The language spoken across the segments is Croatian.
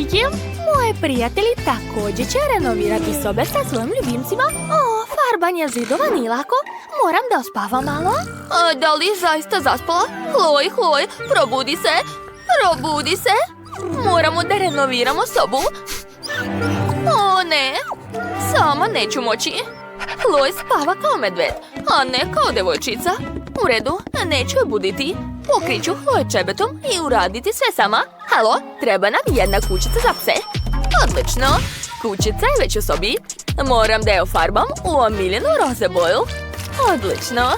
Kiki. Moji prijatelji također će renovirati sobe sa svojim ljubimcima. Farbanje zidova nije lako. Moram da ospavam malo. Da li zaista zaspala? Chloe, probudi se. Probudi se. Moramo da renoviramo sobu. O ne, sama neću moći. Chloe spava kao medved, a ne kao devojčica. U redu, neću je buditi. Pokriću Chloe čebetom i uraditi sve sama. Halo, treba nam jedna kućica za pse. Odlično, kućica je već u sobi. Moram da je ofarbam u omiljenu roze boju. Odlično.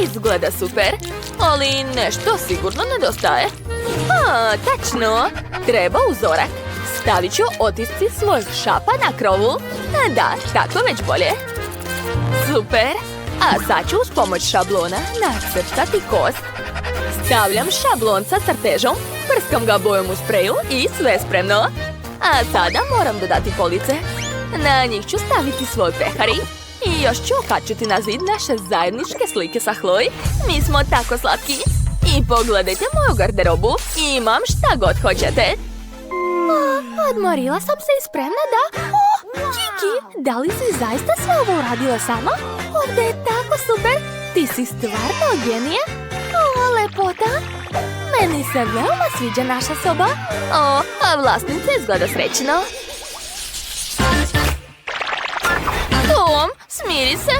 Izgleda super, ali nešto sigurno nedostaje. Tačno, treba uzorak. Stavit ću otisci svojeg šapa na krovu. Da, tako već bolje. Super. A sad ću uz pomoć šablona nacrtati kost. Stavljam šablon sa crtežom, prskam ga bojom u spreju i sve spremno. A sada moram dodati police. Na njih ću staviti svoj pehari. I još ću okačiti na zid naše zajedničke slike sa Chloe. Mi smo tako slatki. I pogledajte moju garderobu. Imam šta god hoćete. Odmorila sam se i spremna da... Kiki, da li si zaista sve ovo uradila sama? Ovdje je tako super. Ti si stvarno genije. Lepota. Meni se veoma sviđa naša soba. A vlasnica izgleda srećno. Tom, smiri se,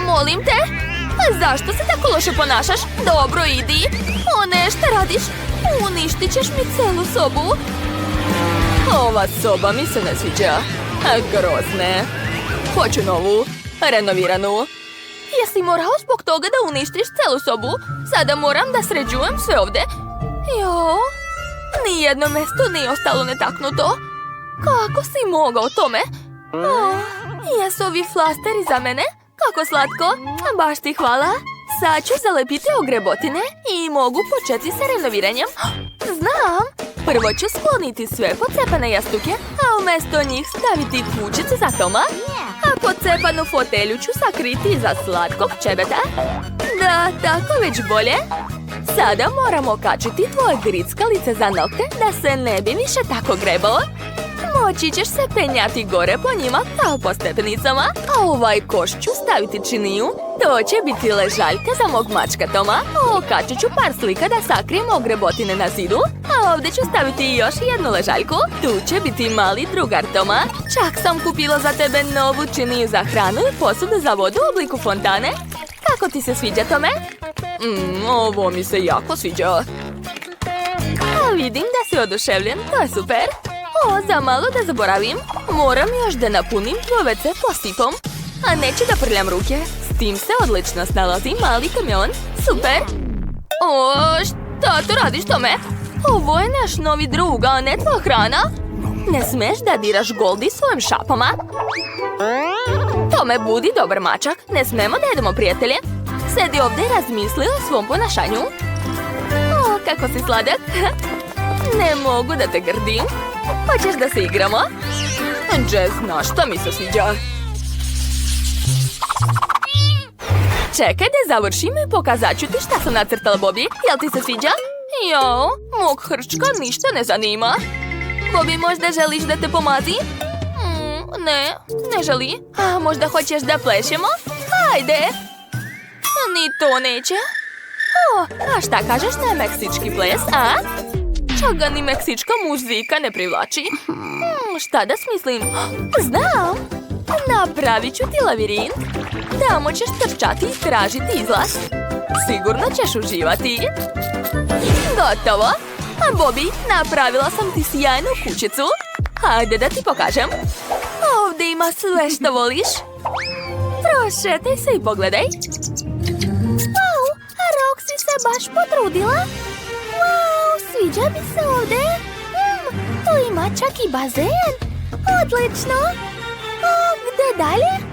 molim te. Zašto se tako loše ponašaš? Dobro, idi. O ne, šta radiš? Uništit ćeš mi celu sobu. Ova soba mi se ne sviđa. Grozne. Hoću novu, renoviranu. Jesi morao zbog toga da uništiš celu sobu? Sada moram da sređujem sve ovdje. Nijedno mesto nije ostalo netaknuto. Kako si mogao tome? Jesu ovi flasteri za mene? Kako slatko. Baš ti hvala. Sad ću zalepiti ogrebotine i mogu početi sa renoviranjem. Znam. Prvo ću skloniti sve pocepane jastuke, a umjesto njih staviti kućice za Toma. A pocepanu fotelju ću sakriti iza slatkog čebeta. Da, tako već bolje. Sada moramo okačiti tvoje grickalice za nokte da se ne bi više tako grebao. Moći ćeš se penjati gore po njima kao po stepenicama, a ovaj koš ću staviti činiju. To će biti ležaljka za mog mačka Toma. Okačit ću par slika da sakrijem ogrebotine na zidu, a ovdje ću staviti još jednu ležaljku. Tu će biti mali drugar Toma. Čak sam kupila za tebe novu činiju za hranu i posudu za vodu u obliku fontane. Kako ti se sviđa, Tome? Ovo mi se jako sviđa. A vidim da si oduševljen, to je super. Za malo da zaboravim, moram još da napunim tvoj WC posipom. A neću da prljam ruke. S tim se odlično snalazi mali kamion. Super. Šta to radiš, Tome? Ovo je naš novi drug, a ne tvoja hrana. Ne smeš da diraš Goldi svojim šapama. Tome, budi dobar mačak. Ne smemo da jedemo, prijatelje. Sedi ovdje i razmisli o svom ponašanju. Kako si sladak. Ne mogu da te grdim. Hoćeš da se igramo? Jazz, znaš šta mi se sviđa? Čekaj da završim i pokazat ću ti šta sam nacrtala, Bobby. Jel ti se sviđa? Mog hrčka ništa ne zanima. Bobby, možda želiš da te pomazi? Ne želi. A možda hoćeš da plešemo? Hajde. Ni to neće. A šta kažeš na meksički ples, a? Čak ga ni meksička muzika ne privlači. Šta da smislim? Znam! Napravit ću ti lavirint. Tamo ćeš trčati i tražiti izlaz. Sigurno ćeš uživati. Gotovo! A Bobby, napravila sam ti sjajnu kućicu. Hajde da ti pokažem. Ovdje ima sve što voliš. Prošetaj se i pogledaj. Wow, a Roxy se baš potrudila. Wow, sviđa mi se ovdje. Tu ima čak i bazen. Odlično. Gdje dalje?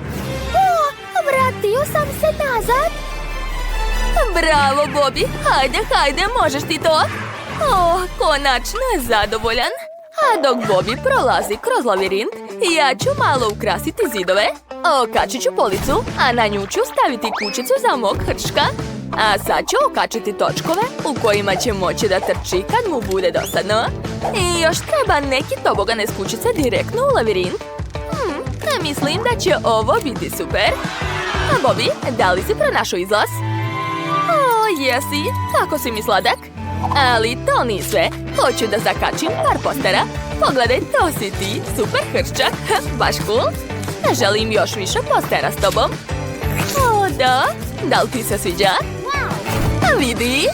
Vratio sam se nazad. Bravo, Bobby. Hajde, možeš ti to. Konačno je zadovoljan. A dok Bobby prolazi kroz lavirint, ja ću malo ukrasiti zidove. Okačit ću policu, a na nju ću staviti kućicu za mog hrčka. A sad ću okačiti točkove u kojima će moći da trči kad mu bude dosadno. I još treba neki tobogane s kućice direktno u lavirint. Mislim da će ovo biti super. A Bobby, da li si pronašao izlaz? O, jesi. Kako si mi sladak? Ali to nije sve. Hoću da zakačim par postera. Pogledaj, to si ti. Super hrščak. Baš cool. Želim još više postera s tobom. O, da. Da li ti se sviđa? Vidi.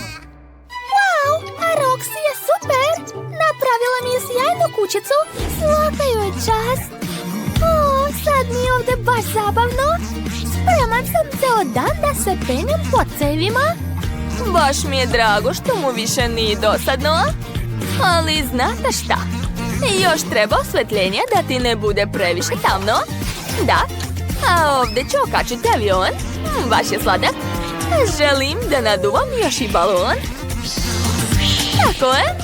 Wow, a Roxy je super. Napravila mi je sjajnu kućicu. Svaka joj je čast. O, sad mi je ovdje baš zabavno. Spreman sam ceo dan da se penjem po cevima. Baš mi je drago što mu više nije dosadno. Ali znate šta? Još treba osvetljenje da ti ne bude previše tamno. Da. A ovdje ću okačiti avion. Baš je sladak. Želim da naduvam još i balon. Tako je.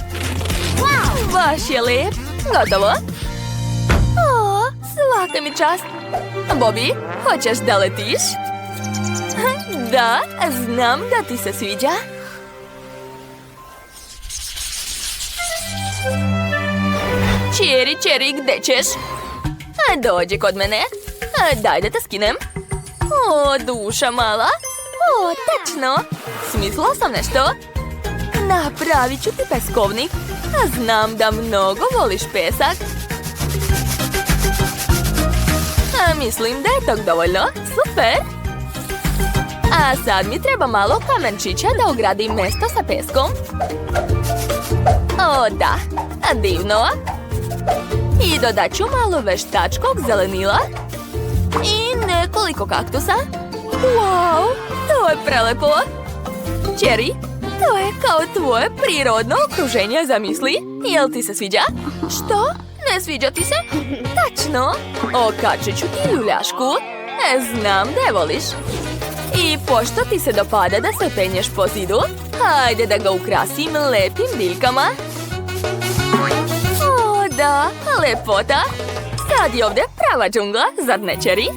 Wow. Baš je lijep. Gotovo. O, svaka mi čast. Bobby, hoćeš da letiš? Da, znam da ti se sviđa. Čeri, gde ćeš? Dođi kod mene. Daj da te skinem. O, duša mala. O, tačno. Smislila sam nešto. Napravit ću ti peskovnik. Znam da mnogo voliš pesak. Mislim da je tog dovoljno. Super. A sad mi treba malo kamenčića da ogradim mesto sa peskom. O, da. Divno. I dodat ću malo veštačkog zelenila. I nekoliko kaktusa. Wow, to je prelepo. Cherry, to je kao tvoje prirodno okruženje, zamisli. Jel ti se sviđa? Što? Ne sviđa ti se? Tačno. Okačit ću ti ljuljašku. Znam da je voliš. I pošto ti se dopada da se penješ po zidu, hajde da ga ukrasim lepim biljkama. O, da, lepota. Sad je ovdje prava džungla, zar ne, Cherry?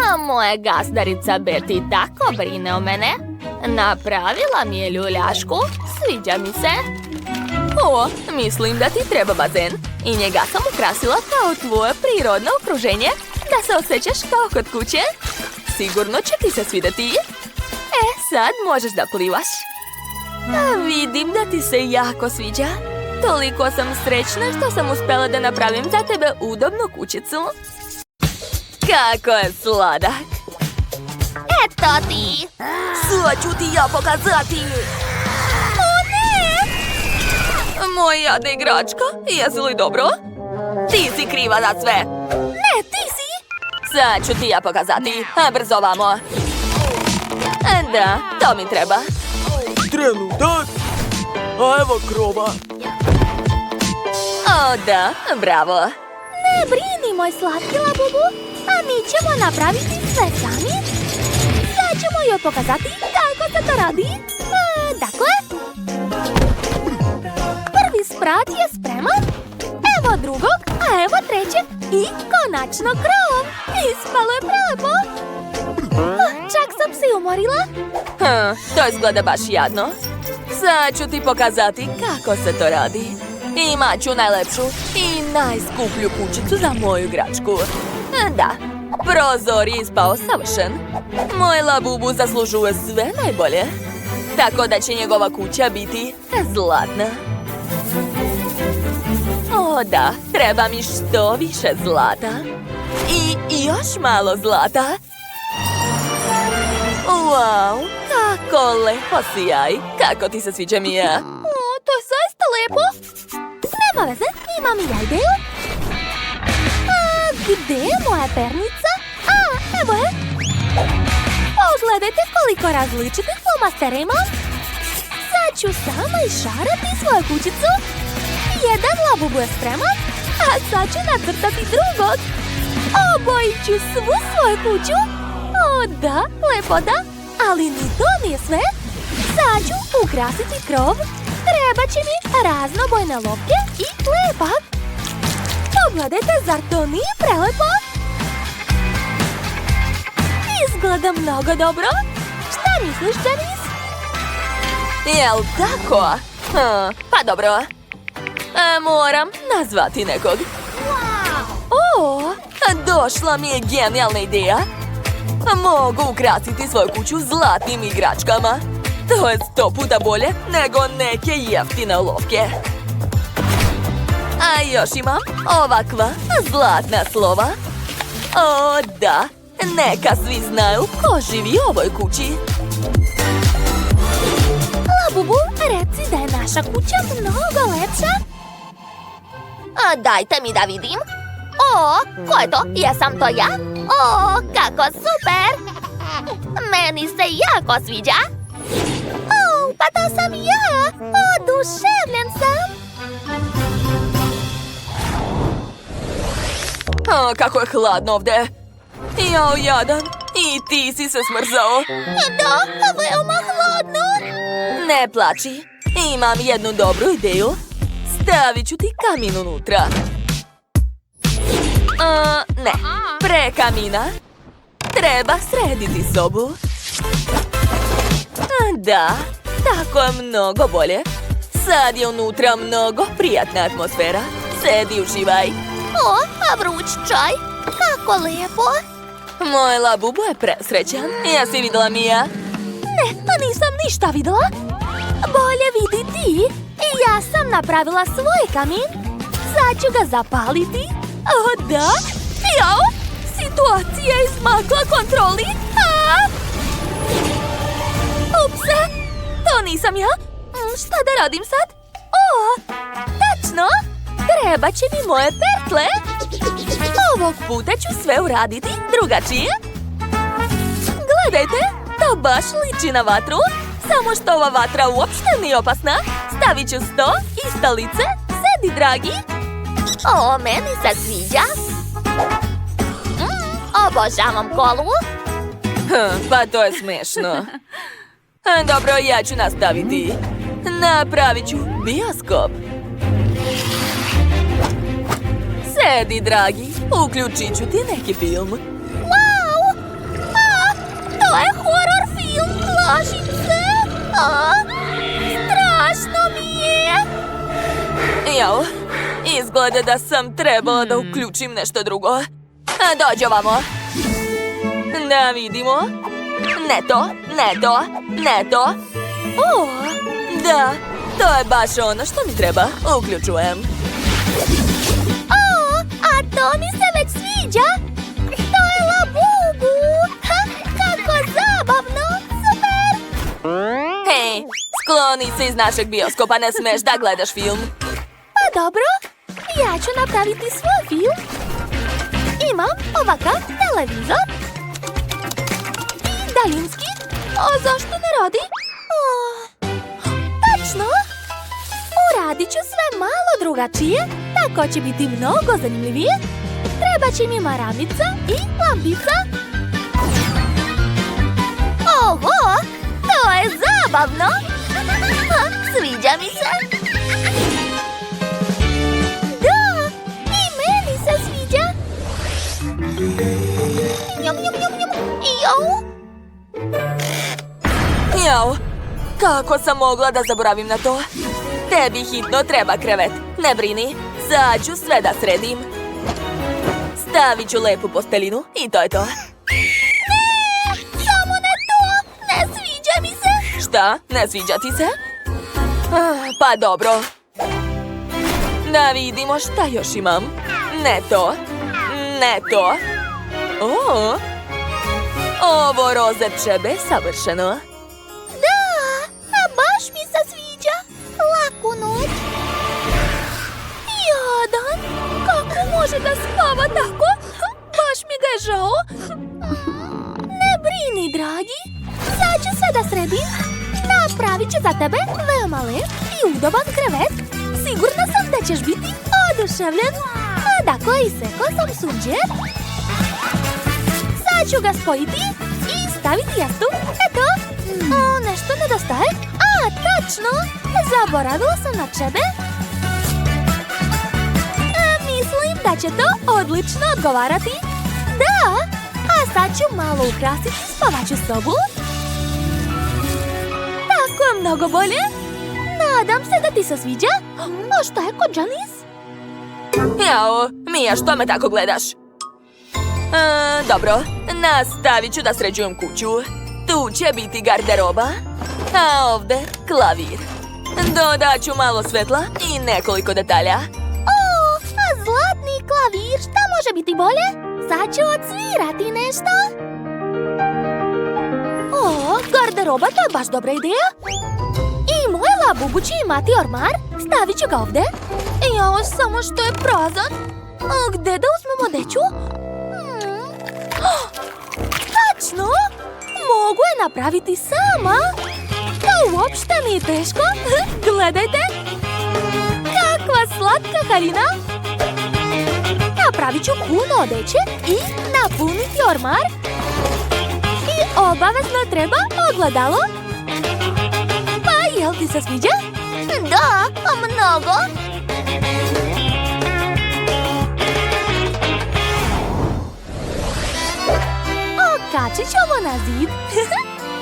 A moja gazdarica Betty tako brine o mene. Napravila mi je ljuljašku, sviđa mi se. O, mislim da ti treba bazen. I njega sam ukrasila kao tvoje prirodno okruženje, da se osjećaš kao kod kuće. Sigurno će ti se svidjeti. Sad možeš da plivaš. Vidim da ti se jako sviđa. Toliko sam srećna što sam uspjela da napravim za tebe udobnu kućicu. Kako je sladak. Eto ti. Sad ću ti ja pokazati. O ne! Moja jadna igračka, jesi li dobro? Ti si kriva za sve. Ne, ti si. Sad ću ti ja pokazati. Brzo vamo. Da, to mi treba. Trenutak. A evo krova. O, da, bravo. Ne brini, moj slatki labubu. A mi ćemo napraviti sve sami. Sad ćemo joj pokazati kako se to radi. Dakle, prvi sprat je spreman. Evo drugog, a evo trećeg. I konačno krov. Ispalo je prelepo. Čak sam se umorila. To izgleda baš jadno. Sad ću ti pokazati kako se to radi. Imat ću najlepšu i najskuplju kućicu za moju igračku. Da, prozor je ispao savršen. Moj labubu zaslužuje sve najbolje. Tako da će njegova kuća biti zlatna. O da, treba mi što više zlata. I još malo zlata. Wow, kako lepo si jaj. Kako ti se sviđa, Mija? O, to je zaista lepo. Nema veze, imam i ja ideju. A gdje je moja pernica? A, evo je. Pogledajte koliko različitih flomastera imam. Sad ću sama išarati svoju kućicu. Jedan labubu je spreman, a sad ću nacrtati drugog. Obojit ću svu svoju kuću. O da, lepo da, ali ni to nije sve. Sad ću ukrasiti krov. Treba će mi raznobojne lopke i lepak. Pogledajte, zar to nije prelepo? Izgleda mnogo dobro. Šta misliš, Janice? Jel tako? Pa dobro. Moram nazvati nekog. O, došla mi je genijalna ideja. Mogu ukrasiti svoju kuću zlatnim igračkama. To je 100 puta bolje nego neke jeftine olovke. A još imam ovakva zlatna slova. O, da. Neka svi znaju ko živi u ovoj kući. Labubu, reci da je naša kuća mnogo lepša. Dajte mi da vidim. O, ko je to? Jesam to ja? O, kako super! Meni se jako sviđa. O, pa to sam ja! Oduševljen sam! Kako je hladno ovde. Jao, jadan. I ti si se smrzao. Da, veoma hladno. Ne plači. Imam jednu dobru ideju. Stavit ću ti kamin unutra. Ne, pre kamina treba srediti sobu. Da, tako je mnogo bolje. Sad je unutra mnogo prijatna atmosfera. Sedi, uživaj. O, a vruć čaj. Kako lijepo. Moj Labubu je presrećan. Jesi videla, Mija? Ne, pa nisam ništa videla. Bolje vidi ti. I ja sam napravila svoj kamin. Sad ću ga zapaliti. O, da? Jao, situacija je izmakla kontroli. Upse, to nisam ja. Šta da radim sad? O, tačno. Treba će mi moje pertle. Ovog puta ću sve uraditi drugačije. Gledajte, to baš liči na vatru. Samo što ova vatra uopšte nije opasna. Stavit ću sto i stolice. Sedi, dragi. O, meni se sviđa. Obožavam kolu. Pa to je smešno. Dobro, ja ću nastaviti. Napravit ću bioskop. Sedi, dragi. Uključit ću ti neki film. Wow! To je horor film. Plašim se. Strašno mi je. Jao, izgleda da sam trebala da uključim nešto drugo. Dođi ovamo. Da vidimo. Ne to, ne to, ne to. O, da, to je baš ono što mi treba. Uključujem. O, a to mi se već sviđa. To je Labubu. Kako zabavno. Super. Hej, skloni se iz našeg bioskopa, ne smeš da gledaš film. Pa dobro, ja ću napraviti svoj film. Imam ovakav televizor. I daljinski. A zašto ne radi? Tačno. Uradit ću sve malo drugačije. Tako će biti mnogo zanimljivije. Treba će mi maramica i lampica. Oho, to je zabavno. Sviđa mi se. Da, i meni se sviđa. Njom, njom, njom, njom. Jau. Jao, kako sam mogla da zaboravim na to? Tebi hitno treba krevet. Ne brini, sad ću sve da sredim. Stavit ću lepu postelinu i to je to. Ne, samo ne to. Ne sviđa mi se. Šta? Ne sviđa ti se? Pa dobro. Da vidimo šta još imam. Ne to. Ne to. O, ovo roze čebe savršeno. Da, a baš mi se sviđa. Laku noć. Jadan, kako može da spava tako? Baš mi ga je žao. Ne brini, dragi. Sad ću sve da sredim. Napravit ću za tebe veoma lep i udoban krevet. Sigurna sam da ćeš biti oduševljen. A tako i sekao sam sunđer. Sad ću ga spojiti i staviti jastuk. Eto. O, nešto nedostaje. A, tačno. Zaboravila sam na čebe. Mislim da će to odlično odgovarati. Da. A sad ću malo ukrasiti spavaću sobu. Tako je mnogo bolje. Nadam se da ti se sviđa. A šta je kod Janice? Jao, Mija, što me tako gledaš? Dobro, nastavit ću da sređujem kuću. Tu će biti garderoba, a ovde klavir. Dodat ću malo svetla i nekoliko detalja. O, a zlatni klavir, šta može biti bolje? Sad ću odsvirati nešto. O, garderoba, to je baš dobra ideja. I moj Labubu će imati ormar, stavit ću ga ovde. Jao, samo što je prazan. A gde da uzmem odeću? Tačno! Mogu je napraviti sama. To uopšte nije teško. Gledajte. Kakva slatka haljina. Napravit ću puno odeće i napuniti ormar. I obavezno treba ogledalo. Pa, jel ti se sviđa? Da, mnogo. Okačit ću ovo na zid.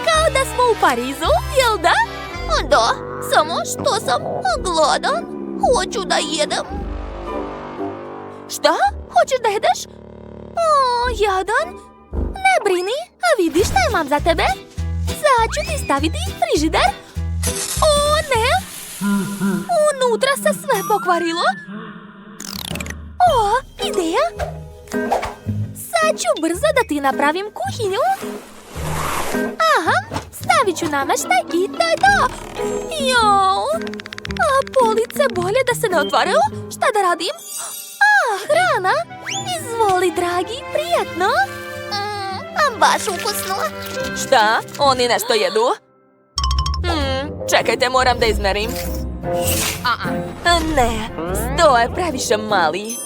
Kao da smo u Parizu, jel da? Da, samo što sam gladan. Hoću da jedem. Šta? Hoćeš da jedeš? O, jadan. Ne brini, a vidi šta imam za tebe. Sad ću ti staviti frižider. O, ne. Unutra se sve pokvarilo. O, ideja. Sad ću brzo da ti napravim kuhinju. Aha, stavit ću nameštaj i to je to. Jao, a police bolje da se ne otvaraju? Šta da radim? A, hrana. Izvoli, dragi, prijatno. Baš ukusno. Šta? Oni nešto jedu? Čekajte, moram da izmerim. Ne, sto je previše mali.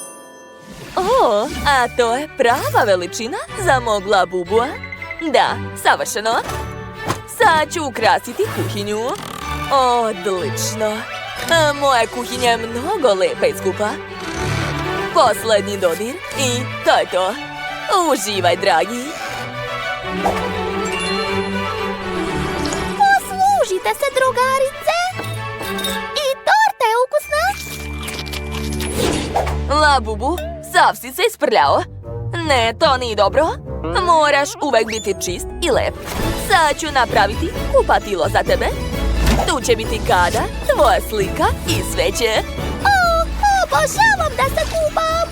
O, a to je prava veličina za mog Labubua. Da, savršeno. Sad ću ukrasiti kuhinju. Odlično. Moja kuhinja je mnogo lepa i skupa. Poslednji dodir i to je to. Uživaj, dragi. Poslužite se, drugarice. I torta je ukusna. Labubu, sav si se isprljao. Ne, to nije dobro. Moraš uvek biti čist i lep. Sad ću napraviti kupatilo za tebe. Tu će biti kada, tvoja slika i sveće. O, obožavam da se kupam.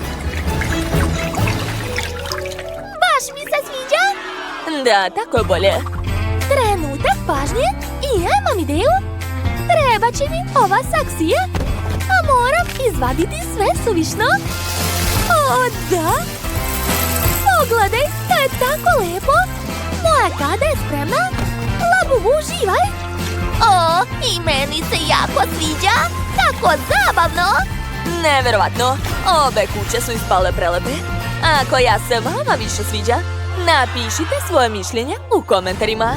Baš mi se sviđa. Da, tako je bolje. Trenutak pažnje i ja imam ideju. Treba će mi ova saksija, a moram izvaditi sve suvišno. O, da. Pogledaj, to je tako lepo. Moja kada je spremna. Labubu, uživaj. O, i meni se jako sviđa. Tako zabavno. Neverovatno, obe kuće su ispale prelepe. Ako ja se vama više sviđa, napišite svoje mišljenje u komentarima.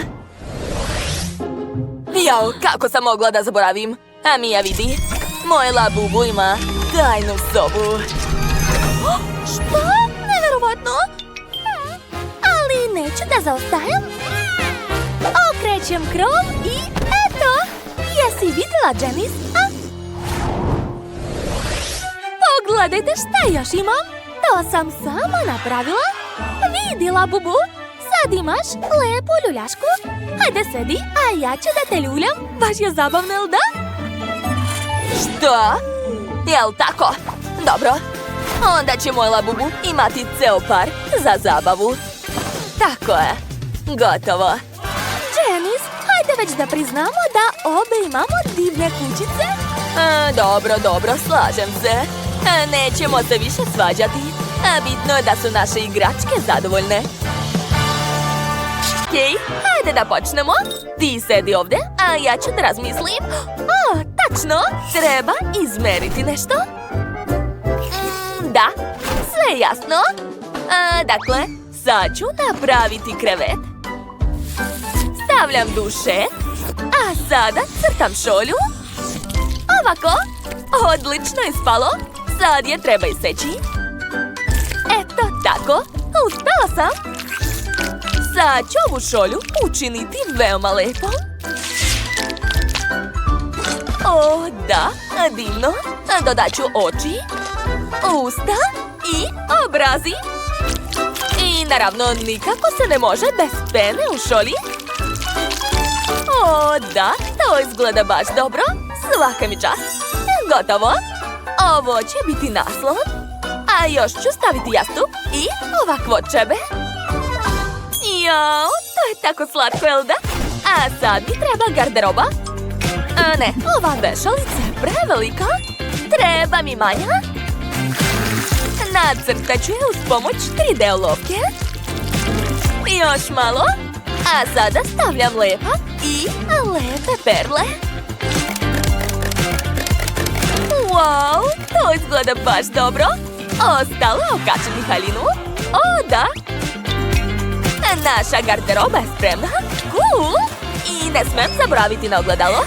Jao, kako sam mogla da zaboravim? A Mija vidi, moj Labubu ima tajnu sobu. Što? Neverovatno. Ali neću da zaostajem. Okrećem krov i eto. Jesi vidjela, Janice? Pogledajte šta još imam. To sam sama napravila. Vidi, Labubu. Sad imaš lepu ljuljašku. Hajde sedi, a ja ću da te ljuljam. Baš je zabavno, jel da? Što? Jel tako? Dobro. Onda će moj Labubu imati ceo par za zabavu. Tako je. Gotovo. Janice, hajde već da priznamo da obe imamo divne kućice. Dobro, slažem se. Nećemo se više svađati. Bitno je da su naše igračke zadovoljne. Okej, hajde da počnemo. Ti sedi ovde, a ja ću da razmislim. Tačno, treba izmeriti nešto. Da, sve je jasno. Dakle, sad ću napraviti krevet. Stavljam duše, a sada crtam šolju. Ovako, odlično je ispalo. Sad je treba iseći. Eto tako, uspela sam. Sad ću ovu šolju učiniti veoma lepom. O, da, divno. Dodat ću oči, usta i obrazi. I naravno nikako se ne može bez pene u šolji. O, da, to izgleda baš dobro. Svaka mi čast. Gotovo. Ovo će biti naslon. A još ću staviti jastup i ovakvo čebe. Jao, to je tako slatko, jel da? A sad mi treba garderoba. A ne, ova vešalica je prevelika. Treba mi manja. Nacrtat ću je uz pomoć 3D olovke. Još malo. A sada stavljam lepak i lepe perle. Wow, to izgleda baš dobro. Ostalo je okačiti haljinu. O, da. Naša garderoba je spremna. Cool. I ne smem zaboraviti na ogledalo.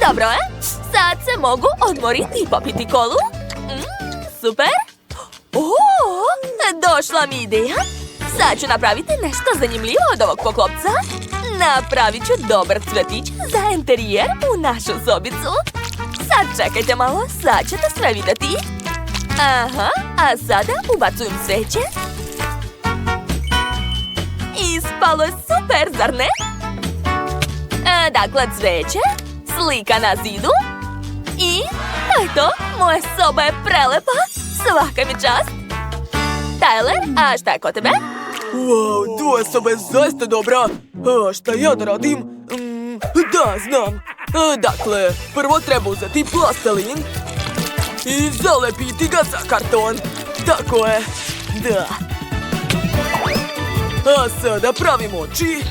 Dobro je. Sad se mogu odmoriti i popiti kolu. Super. Došla mi ideja. Sad ću napraviti nešto zanimljivo od ovog poklopca. Napravit ću dobar cvetić za interijer u našu sobicu. Sad čekajte malo, sad ćete sve vidjeti. Aha, a sada ubacujem sveće. Ispalo je super, zar ne? Dakle, cveće, slika na zidu. I to je to, moja soba je prelepa. Svaka mi čast. Tyler, a šta je kod tebe? Wow, tvoja soba je zaista dobra. A šta ja da radim? Da, znam. Dakle, prvo treba uzeti plastelin i zalepiti ga za karton. Tako je. Da. A sada pravim oči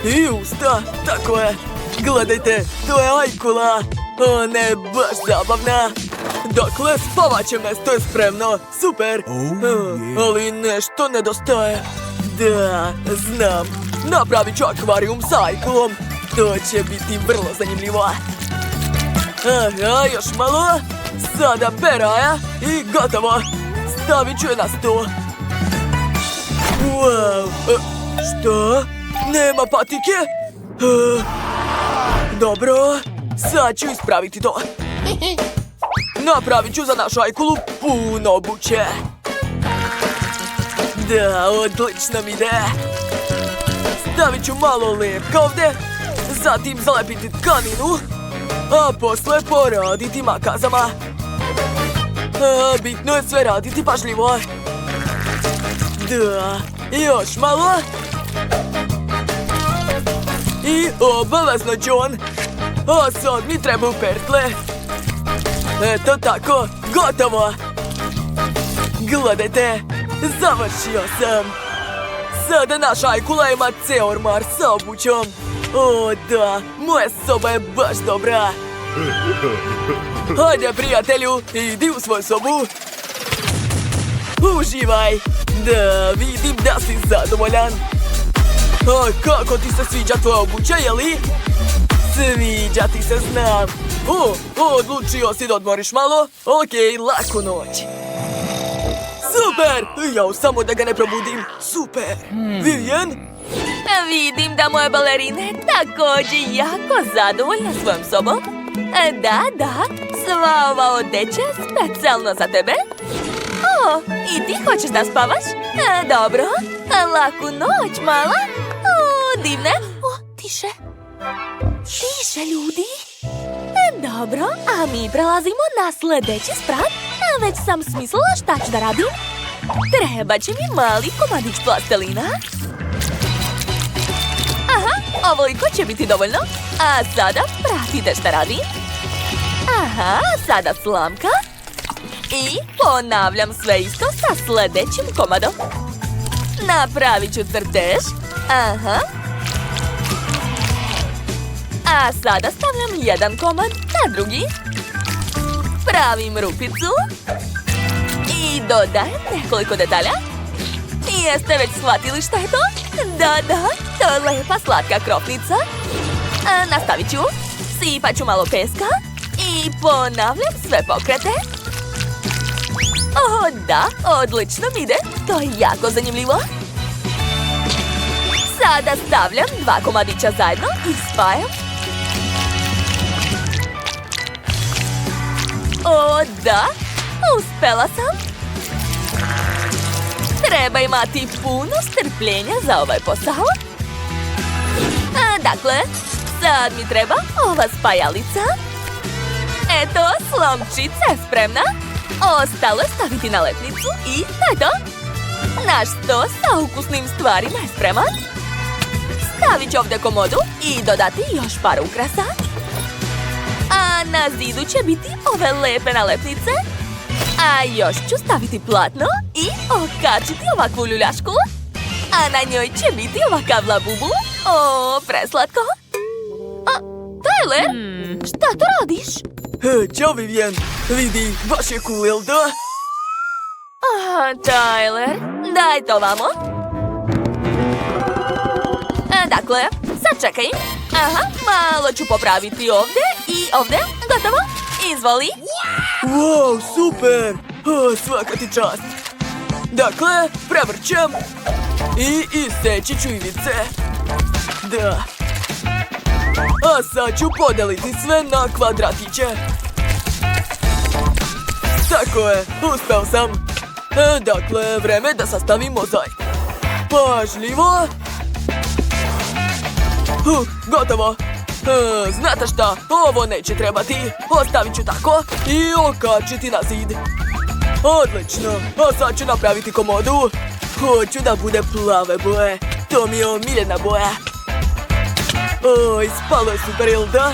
i usta. Tako je. Gledajte, to je ajkula. Ona je baš zabavna. Dakle, spavaće mesto je spremno. Super. Ali nešto nedostaje. Da, znam. Napravit ću akvarijum sa ajkulom. To će biti vrlo zanimljivo. Aha, još malo. Sada peraja i gotovo. Stavit ću je na sto. Wow. Što? Nema patike? Dobro. Sad ću ispraviti to. Napravit ću za našu ajkulu puno obuće. Da, odlično mi ide. Stavit ću malo lepka ovdje. Zatim zalepiti tkaninu. A posle poraditi makazama. Bitno je sve raditi pažljivo. Da, još malo. I obavezno John. A sad mi trebaju pertle. Eto tako, gotovo. Gledajte, završio sam. Sada naša ajkula ima ceo ormar sa obućom. O da, moja soba je baš dobra. Hajde prijatelju, idi u svoju sobu. Uživaj. Da, vidim da si zadovoljan. A kako ti se sviđa tvoja obuća, jeli? Sviđa ti se, znam. Odlučio si da odmoriš malo? Okej, laku noć. Super! Jao, samo da ga ne probudim. Super! Vivian? Vidim da moje balerine također jako zadovoljna svojom sobom. Da, sva ova odeća specijalno za tebe. O, i ti hoćeš da spavaš? Dobro, laku noć, mala. O, divne. O, tiše. Tiše, ljudi. Dobro, a mi prelazimo na sljedeći sprat. Već sam smislila šta ću da radim. Treba će mi mali komadić plastelina. Aha, ovoliko će biti dovoljno. A sada pratite šta radim. Aha, sada slamka. I ponavljam sve isto sa sljedećim komadom. Napravit ću crtež. Aha. A sada stavljam jedan komad na drugi. Pravim rupicu. I dodajem nekoliko detalja. Jeste već shvatili šta je to? Da, to je lepa slatka kropnica. Nastavit ću. Sipat ću malo peska. I ponavljam sve pokrete. O, da, odlično mi ide. To je jako zanimljivo. Sada stavljam dva komadića zajedno i spajam. O, da! Uspela sam! Treba imati puno strpljenja za ovaj posao. Dakle, sad mi treba ova spajalica. Eto, slomčica je spremna. Ostalo je staviti nalepnicu i to je to. Naš sto sa ukusnim stvarima je spreman. Stavit ću ovdje komodu i dodati još par ukrasa. A na zidu će biti ove lepe nalepnice. A još ću staviti platno i okačiti ovakvu ljuljašku. A na njoj će biti ovakav labubu. O, preslatko. Tyler, šta to radiš? Ćao, Vivian. Vidi, baš je cool, jel da? Tyler, daj to vamo. Dakle, sad čekaj. Aha, malo ću popraviti ovdje i ovdje. Gotovo. Izvoli. Wow, super! Svaka ti čast. Dakle, prevrćem. I iseći ću ivice. Da. A sad ću podeliti sve na kvadratiće. Tako je, uspeo sam. Dakle, vreme da sastavim mozaik. Pažljivo. Gotovo. Znate šta, ovo neće trebati. Ostavit ću tako i okačiti na zid. Odlično, a sad ću napraviti komodu. Hoću da bude plave boje. To mi je omiljena boja. Oj, spalo je super, jel da?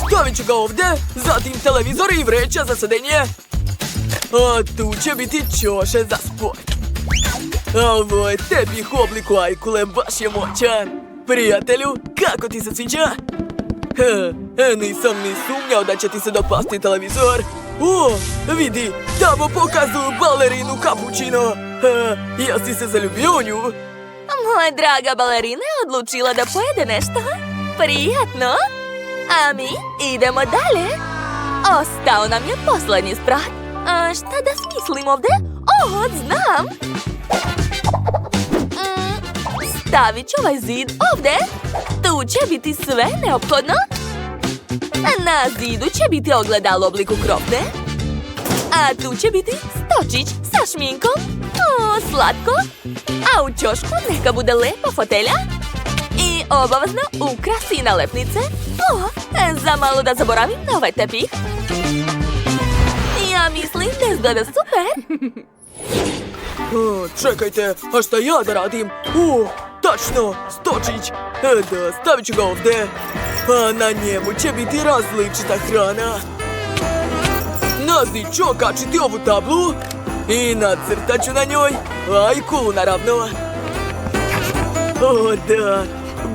Stavit ću ga ovdje, zatim televizor i vreća za sedenje. A tu će biti ćoše za sport. Ovo je tepih u obliku ajkule, baš je moćan. Prijatelju, kako ti se sviđa? Nisam ni sumnjao da će ti se dopasti televizor. O, vidi, tamo pokazuju balerinu Cappuccino. Jesi se zaljubio u nju? Moja draga balerina je odlučila da pojede nešto. Prijatno. A mi idemo dalje. Ostao nam je posljednji sprat. Šta da smislim ovdje? Znam. Stavit ću ovaj zid ovdje. Tu će biti sve neophodno. Na zidu će biti ogledalo u obliku krofne. A tu će biti stočić sa šminkom. O, slatko. A u ćošku neka bude lepa fotelja. I obavezno ukrasi i nalepnice. Za malo da zaboravim na ovaj tepih. Ja mislim da izgleda super. Čekajte, a šta ja da radim? Tačno, stočić. Da, stavit ću ga ovdje. A na njemu će biti različita hrana. Na zid ću okačiti ovu tablu i nacrtat ću na njoj ajkulu, naravno. O, da,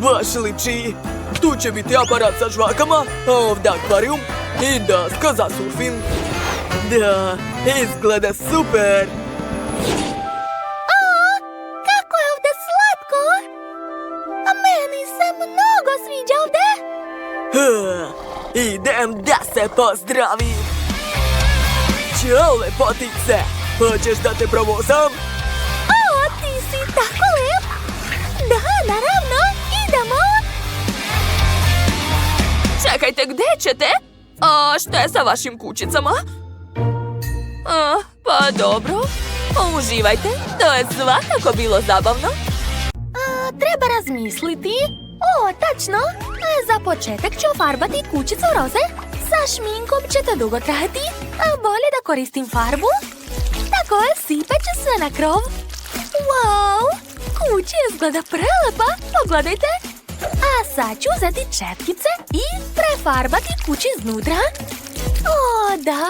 baš liči. Tu će biti aparat sa žvakama, a ovdje akvarijum i daska za surfing. Da, izgleda super. Kako je ovdje slatko! A meni se mnogo sviđa ovdje. Idem da se pozdravim. Ćao, lepotice. Hoćeš da te provozam? O, ti si tako lep. Da, naravno, idemo. Čekajte, gdje ćete? A šta je sa vašim kućicama? Pa dobro. Uživajte, to je svakako bilo zabavno. Treba razmisliti. O, tačno. Za početak ću farbati kućicu roze. Sa šminkom će to dugo trajati. Bolje da koristim farbu. Tako je, sipat ću sve na krov. Wow, kuća izgleda prelepa. Pogledajte. A sad ću uzeti četkice i prefarbati kuću iznutra. O, da,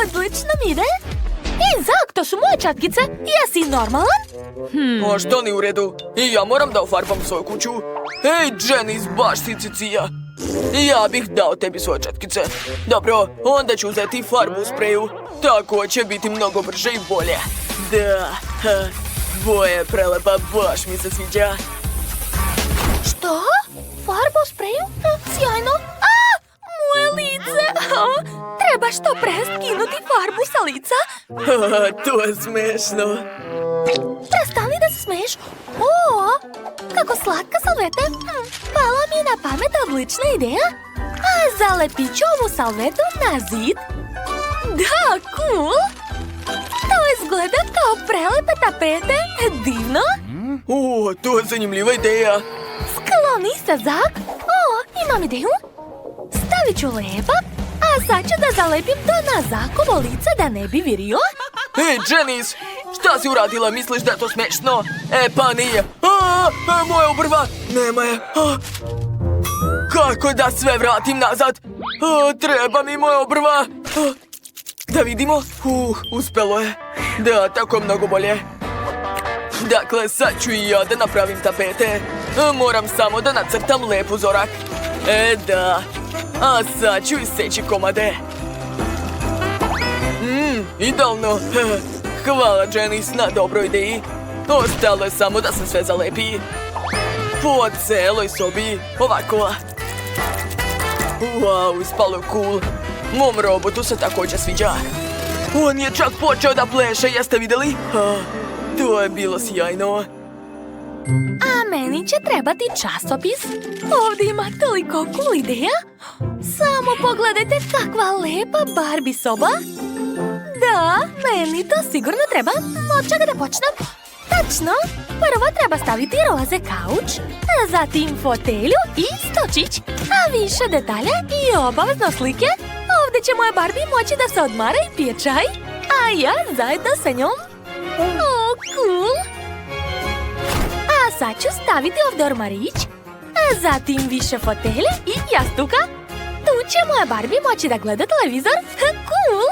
odlično mi ide. Izak, to su moje četkice. Jesi normalan? A što ni u redu? I ja moram da ofarbam svoju kuću. Ej, Janice, baš si cicija. Ja bih dao tebi svoje četkice. Dobro, onda ću uzeti farbu u spreju. Tako će biti mnogo brže i bolje. Da, boja je prelepa, baš mi se sviđa. Što? Farba u spreju? Sjajno. Moje lice. Treba što pre skinuti farbu sa lica. To je smešno. Prestani da se smeješ. O, kako slatka salveta. Pala mi je na pamet odlična ideja. A zalepit ću ovu salvetu na zid. Da, cool! To izgleda kao prelepe tapete. Divno! O, to je zanimljiva ideja. Skloni se, Zak. O, imam ideju. Stavit ću lepak, a sad ću da zalepim to na Zakovo lice da ne bi virio. Ej, Janice, šta si uradila? Misliš da je to smešno? Pa nije. Moja obrva! Nema je. Kako da sve vratim nazad? Treba mi moja obrva. Da vidimo. Uspelo je. Da, tako mnogo bolje. Dakle, sad ću i ja da napravim tapete. Moram samo da nacrtam lep uzorak. Da. A sad ću iseći komade. Idealno. Hvala, Janice, na dobroj ideji. Ostalo je samo da se sve zalepi. Po celoj sobi. Ovako. Wow, ispalo je cool. Mom robotu se također sviđa. On je čak počeo da pleše, jeste vidjeli? To je bilo sjajno. A meni će trebati časopis. Ovdje ima toliko cool ideja. Samo pogledajte kakva lepa Barbie soba. Da, meni to sigurno treba. Od čega da počnem? Tačno, prvo treba staviti roze kauč, zatim fotelju i stočić, a više detalja i obavezno slike. Ovdje će moja Barbie moći da se odmara i pije čaj, a ja zajedno sa njom. O, cool! A sad ću staviti ovdje ormarić, a zatim više fotelje i jastuka. Tu će moja Barbie moći da gleda televizor. Cool!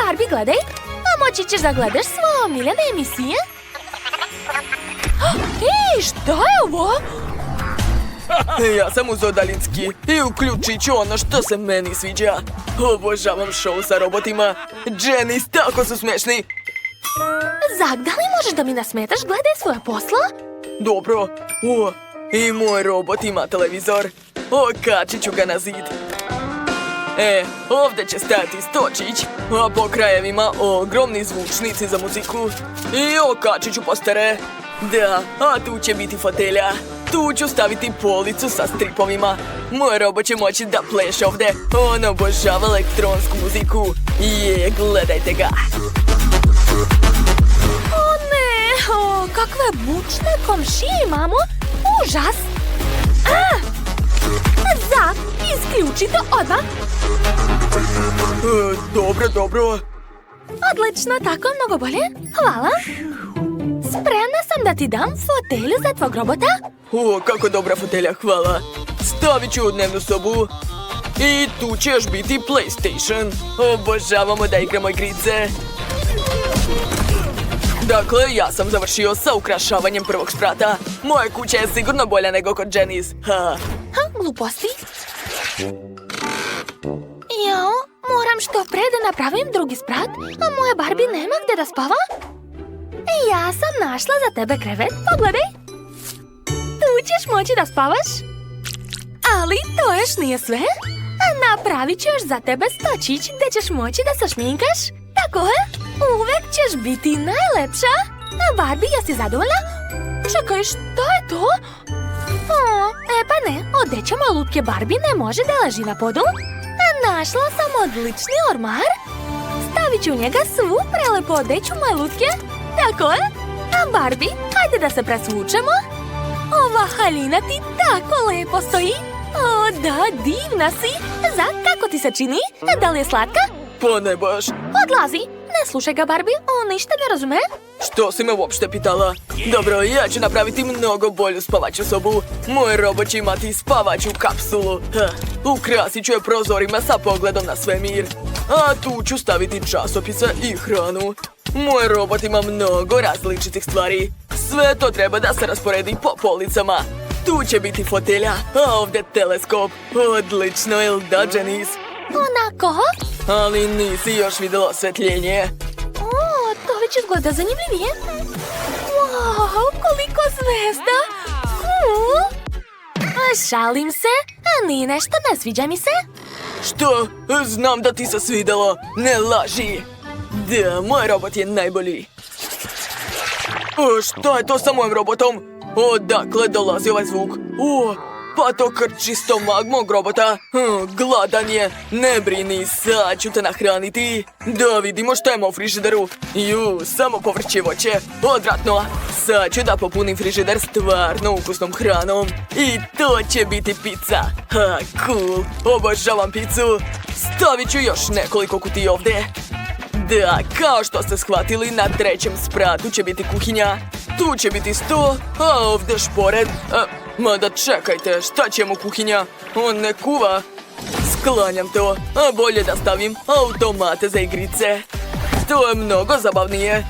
Barbie, gledaj, a moći ćeš da gledaš svoje omiljene emisije. Ej, šta je ovo? Ja sam uzeo daljinski i uključit ću ono što se meni sviđa. Obožavam show sa robotima. Janice, tako su smešni. Zak, da li možeš da mi nasmetaš? Gledaj svoje posla. Dobro. I moj robot ima televizor. Okačit ću ga na zid. Ovdje će stajati stočić, a po krajevima ogromni zvučnici za muziku. I okačit ću postere. Da, a tu će biti fotelja. Tu ću staviti policu sa stripovima. Moj robot će moći da pleše ovdje. On obožava elektronsku muziku. Gledajte ga. O ne, kakve bučne komšije imamo. Užas. Zak, isključi to odmah. Dobro. Odlično, tako mnogo bolje. Hvala. Spremna sam da ti dam fotelju za tvog robota. Kako dobra fotelja, hvala. Stavit ću u dnevnu sobu. I tu će još biti PlayStation. Obožavamo da igramo igrice. Dakle, ja sam završio sa ukrašavanjem prvog sprata. Moja kuća je sigurno bolja nego kod Janice. Gluposti. Jao, moram što pre da napravim drugi sprat, a moja Barbie nema gdje da spava. Ja sam našla za tebe krevet, pogledaj. Tu ćeš moći da spavaš. Ali to još nije sve. Napravit ću još za tebe stočić gdje ćeš moći da se šminkaš. Tako je, uvek ćeš biti najlepša. Barbie, jesi zadovoljna? Čekaj, što je to? Pa ne, odeća malutke Barbie ne može da leži na podu. Našla sam odlični ormar. Stavit ću u njega svu prelepu odeću malutke. Tako je. A Barbie, hajde da se presvučemo. Ova haljina ti tako lepo stoji. O, da, divna si. Zak, kako ti se čini? Da li je slatka? Pa ne baš. Odlazi. Ne slušaj ga, Barbie. On ništa ne razume. Što si me uopšte pitala? Dobro, ja ću napraviti mnogo bolju spavaću sobu. Moj robot će imati spavaću kapsulu. Ukrasit ću je prozorima sa pogledom na svemir. A tu ću staviti časopise i hranu. Moj robot ima mnogo različitih stvari. Sve to treba da se rasporedi po policama. Tu će biti fotelja, a ovdje teleskop. Odlično, jel da, Janice? Onako? Ali nisi još vidjela osvetljenje. To već izgleda zanimljivije. Wow, koliko zvezda! Cool! Šalim se, a ni nešto ne sviđa mi se. Što? Znam da ti se svidjelo. Ne laži. Da, moj robot je najbolji. Šta je to sa mojim robotom? Odakle dolazi ovaj zvuk? pa to krči stomak mog robota. Gladan je. Ne brini, sad ću te nahraniti. Da vidimo šta ima u frižideru. Samo povrće i voće. Odvratno. Sad ću da popunim frižider stvarno ukusnom hranom. I to će biti pizza. Cool. Obožavam pizzu. Stavit ću još nekoliko kutija ovdje. Da, kao što ste shvatili, na trećem spratu će biti kuhinja. Tu će biti sto, a ovdje špored. Mada čekajte, šta će mu kuhinja? On ne kuva. Sklanjam to, a bolje da stavim automate za igrice. To je mnogo zabavnije.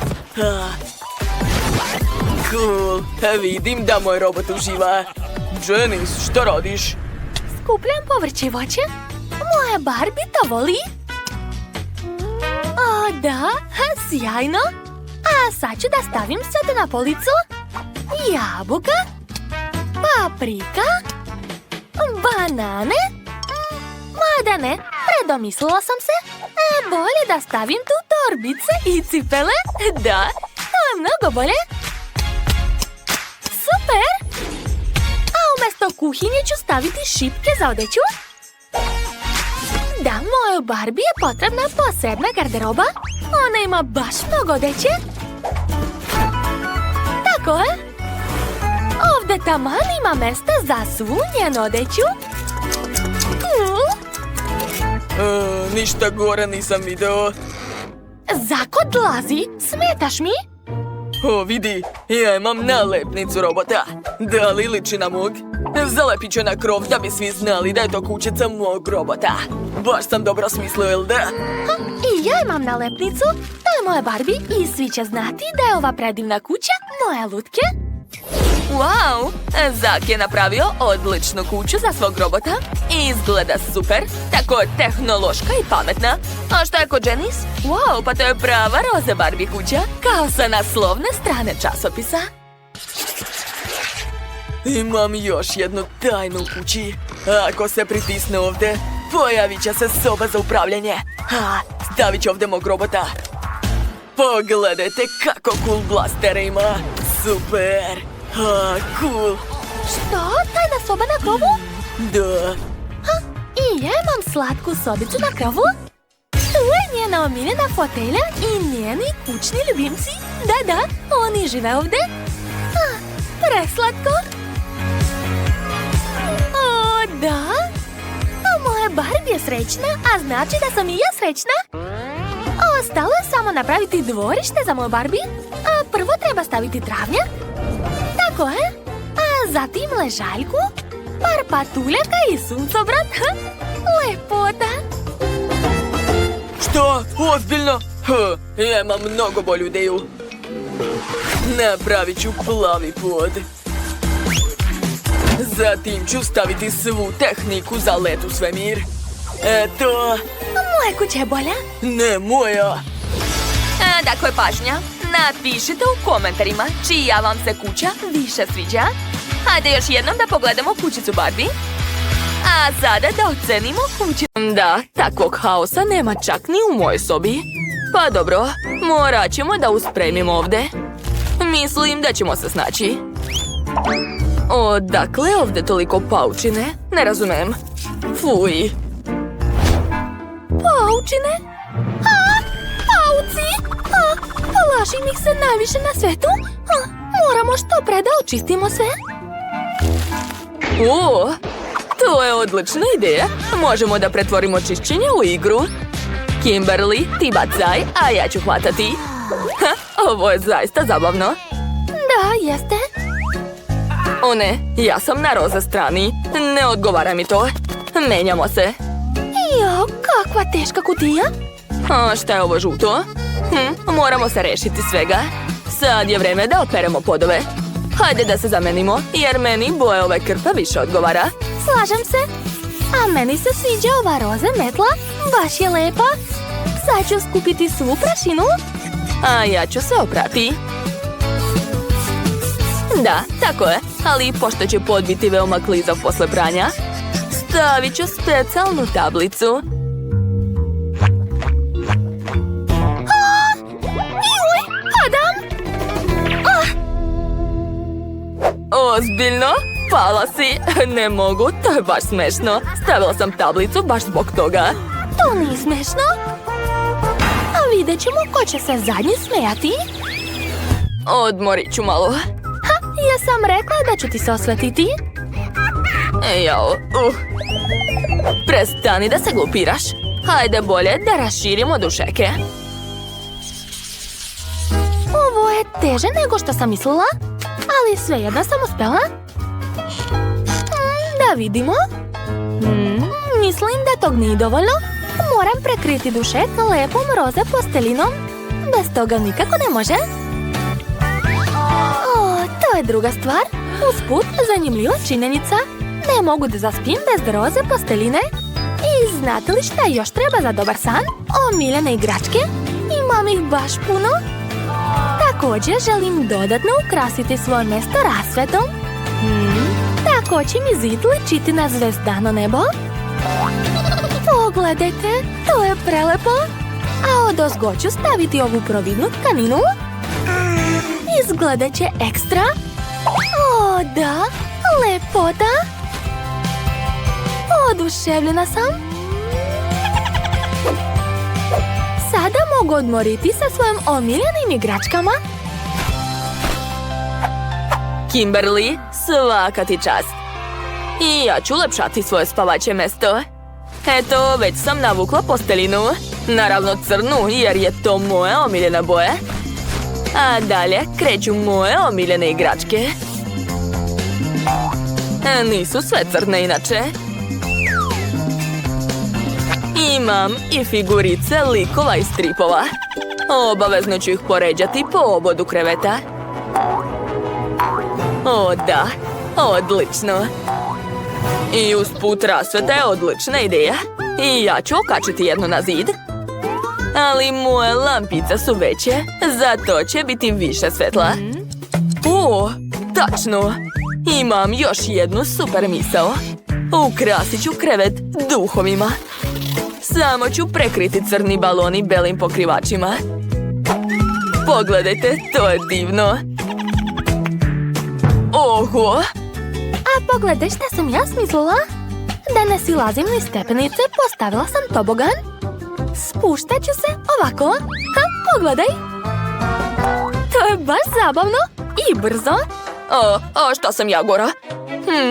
Cool, vidim da moj robot uživa. Janice, šta radiš? Skupljam povrće i voće. Moja Barbie to voli. O, da, sjajno. A sad ću da stavim sve to na policu. Jabuka, paprika, banane. Mada ne, predomislila sam se. Bolje da stavim tu torbice i cipele. Da, to je mnogo bolje. Super! A umjesto kuhinje ću staviti šipke za odeću. Da, mojoj Barbie je potrebna posebna garderoba. Ona ima baš mnogo odeće. Tako je. Ovdje taman ima mesta za svu njenu odeću. Ništa gore nisam video. Zako dlazi, smetaš mi? O, vidi, ja imam nalepnicu robota. Da li liči na mog? Zalepit ću na krov da bi svi znali da je to kućica mog robota. Baš sam dobro smislio, jel da? I ja imam nalepnicu, to je moja Barbie i svi će znati da je ova predivna kuća moja lutke. Wow, Zak je napravio odličnu kuću za svog robota. Izgleda super, tako tehnološka i pametna. A šta je kod Janice? Wow, pa to je prava roze Barbie kuća, kao sa naslovne strane časopisa. Imam još jednu tajnu u kući. Ako se pritisne ovdje, pojavit će se soba za upravljanje. Stavit ću ovdje mog robota. Pogledajte kako cool blaster ima. Super. Cool. Što? Tajna soba na krovu? Da. I ja imam slatku sobicu na krovu. Tu je njena omiljena fotelja i njeni kućni ljubimci. Da, oni žive ovdje. Preslatko. O, da. A moja Barbie je srećna, a znači da sam i ja srećna. Ostalo je samo napraviti dvorište za moju Barbie. A prvo treba staviti travnjak. Tako je. A zatim ležaljku, par patuljaka i suncobran. Lepota. Što? Ozbiljno? Ja imam mnogo bolju ideju. Napravit ću plavi pod. Zatim ću staviti svu tehniku za let u svemir. Eto. Moja kuća je bolja. Ne moja. Dakle, pažnja. Napišite u komentarima čija vam se kuća više sviđa. Hajde još jednom da pogledamo kućicu Barbie. A sada da ocenimo kućicu. Da, takvog haosa nema čak ni u mojoj sobi. Pa dobro, morat ćemo da uspremimo ovdje. Mislim da ćemo se snaći. Odakle ovdje toliko paučine? Ne razumem. Fuj. Paučine? Pauci? Plašim ih se najviše na svetu. Moramo što pre da očistimo sve. To je odlična ideja. Možemo da pretvorimo čišćenje u igru. Kimberly, ti bacaj, a ja ću hvatati. Ovo je zaista zabavno. Da, jeste. O ne, ja sam na roze strani. Ne odgovara mi to. Menjamo se. Jo, kakva teška kutija. A šta je ovo žuto? Moramo se rešiti svega. Sad je vreme da operemo podove. Hajde da se zamenimo, jer meni boja ove krpe više odgovara. Slažem se. A meni se sviđa ova roze metla. Baš je lepa. Sad ću skupiti svu prašinu. A ja ću se oprati. Da, tako je. Ali pošto će pod biti veoma klizav posle pranja, stavit ću specijalnu tablicu. Adam! Ozbiljno? Pala si. Ne mogu, to je baš smešno. Stavila sam tablicu baš zbog toga. To nije smešno. A vidjet ćemo ko će se zadnji smijati. Odmorit ću malo. Ja sam rekla da ću ti se osvetiti. Jao, Prestani da se glupiraš. Hajde bolje da raširimo dušeke. Ovo je teže nego što sam mislila, ali svejedno sam uspjela. Da vidimo. Mislim da tog nije dovoljno. Moram prekriti dušek lepom roze postelinom. Bez toga nikako ne može. To je druga stvar. Usput, zanimljiva činjenica. Ne mogu da zaspim bez roze posteline. I znate li šta još treba za dobar san? Omiljene igračke. Imam ih baš puno. Također želim dodatno ukrasiti svoje mjesto rasvetom. Tako će mi zid ličiti na zvezdano nebo. Pogledajte, to je prelepo. A odozgo ću staviti ovu providnu tkaninu. Izgledat će ekstra. O, da, lepota. Oduševljena sam. Sada mogu odmoriti sa svojim omiljenim igračkama. Kimberly, svaka ti čast. I ja ću ulepšati svoje spavaće mjesto. Eto, već sam navukla postelinu. Naravno crnu, jer je to moja omiljena boja. A dalje kreću moje omiljene igračke. Nisu sve crne inače. Imam i figurice likova i stripova. Obavezno ću ih poređati po obodu kreveta. O da, odlično. I usput rasveta je odlična ideja. I ja ću okačiti jednu na zid. Ali moje lampice su veće, zato će biti više svetla. O, tačno. Imam još jednu super misao. Ukrasit ću krevet duhovima. Samo ću prekriti crni baloni belim pokrivačima. Pogledajte, to je divno. Oho! A pogledaj šta sam ja smislila. Da ne silazim niz stepenice, postavila sam tobogan. Spuštat ću se ovako. Pogledaj. To je baš zabavno i brzo. O, šta sam ja gora?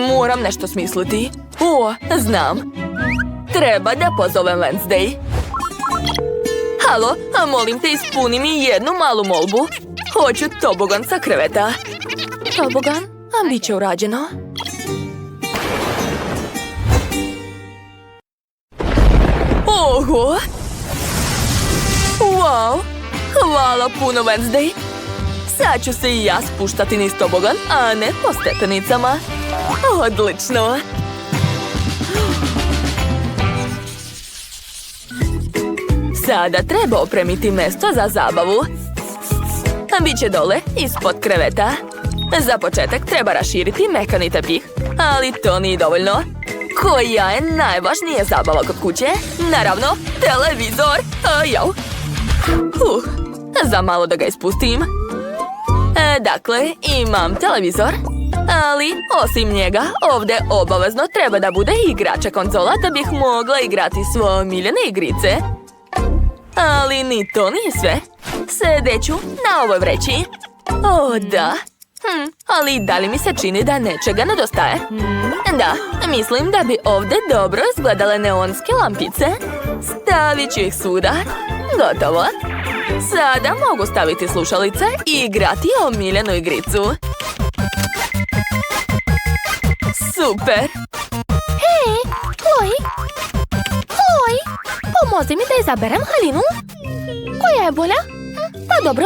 Moram nešto smisliti. O, znam. Treba da pozovem Wednesday. Halo, molim te ispuni mi jednu malu molbu. Hoću tobogan sa kreveta. Tobogan? A bit će urađeno. Oho! Wow! Hvala puno, Wednesday! Sad ću se i ja spuštati niz tobogan, a ne po stepenicama. Odlično! Sada treba opremiti mjesto za zabavu. Biće dole, ispod kreveta. Za početak treba raširiti mekani tepih, ali to nije dovoljno. Koja je najvažnija zabava kod kuće? Naravno, televizor. Jau. Za malo da ga ispustim. Dakle, imam televizor, ali osim njega ovdje obavezno treba da bude igrača konzola da bih mogla igrati svoje omiljene igrice. Ali ni to nije sve. Sedeću na ovoj vreći. O, da. Ali da li mi se čini da nečega nedostaje? Da, mislim da bi ovdje dobro izgledale neonske lampice. Stavit ću ih svuda. Gotovo. Sada mogu staviti slušalice i igrati omiljenu igricu. Super! Hej, Chloe! Chloe, pomozi mi da izaberem haljinu. Koja je bolja? Pa dobro.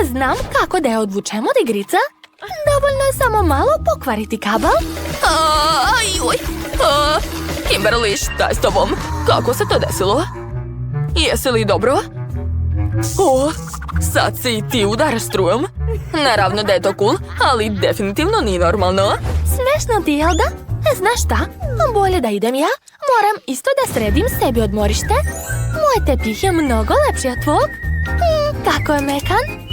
Znam kako da je odvučem od igrica. Dovoljno je samo malo pokvariti kabel. Kimberly, šta je s tobom? Kako se to desilo? Jesi li dobro? Sad se i ti udaraš strujom. Naravno da je to cool, ali definitivno nije normalno. Smešno ti, jel da? Znaš šta? Bolje da idem ja. Moram isto da sredim sebi odmorište. Moj tepih je mnogo lepši od tvog. Kako je mekan.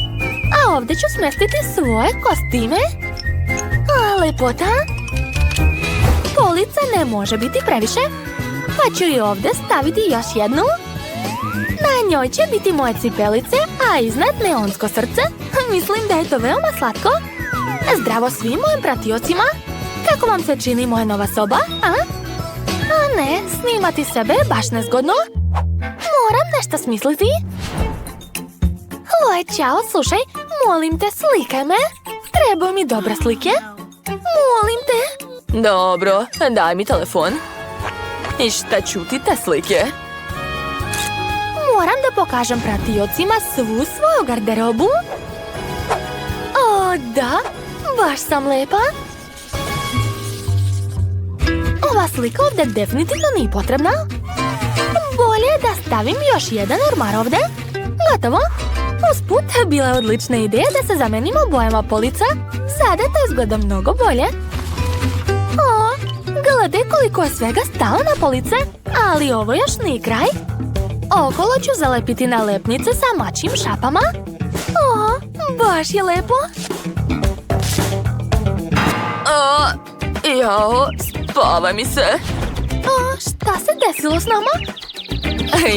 A ovdje ću smestiti svoje kostime. Lepota. Polica ne može biti previše. Pa ću i ovdje staviti još jednu. Na njoj će biti moje cipelice, a iznad neonsko srce. Mislim da je to veoma slatko. Zdravo svim mojim pratiocima. Kako vam se čini moja nova soba, a? A ne, snimati sebe je baš nezgodno. Moram nešto smisliti. Chloe, čao, slušaj, molim te, slikaj me. Trebaju mi dobre slike. Molim te. Dobro, daj mi telefon. I šta ću ti te slike? Moram da pokažem pratiocima svu svoju garderobu. O, da, baš sam lepa. Ova slika ovdje definitivno nije potrebna. Bolje da stavim još jedan ormar ovdje. Gotovo. Usput, bila je odlična ideja da se zamenimo bojama polica. Sada to izgleda mnogo bolje. O, gledaj koliko je svega stalo na police. Ali ovo još nije kraj. Okolo ću zalepiti nalepnice sa mačjim šapama. O, baš je lepo. Jao, spava mi se. O, šta se desilo s nama?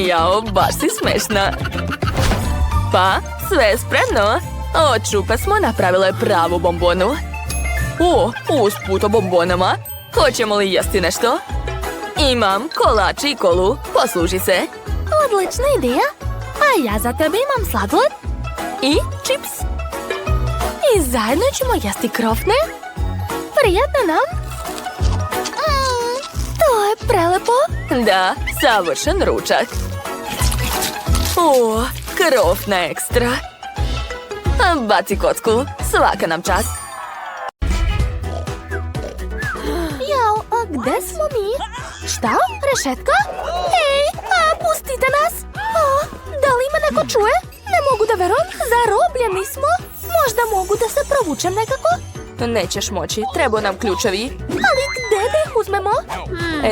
Jao, baš si smešna. Pa, sve je spremno. Od šupe smo napravile pravu bombonu. O, usput o bombonama. Hoćemo li jesti nešto? Imam kolače i kolu. Posluži se. Odlična ideja. A ja za tebe imam sladoled I čips. i zajedno ćemo jesti krofne. Prijatno nam. To je prelepo. Da, savršen ručak. O, krofna ekstra. Baci kocku, svaka nam čast. Jao, a gde smo mi? Šta? Rešetka? Ej, pustite nas! Da li me neko čuje? Ne mogu da verujem, zarobljeni smo. Možda mogu da se provučem nekako? Nećeš moći, treba nam ključevi. Ali gde da ih uzmemo?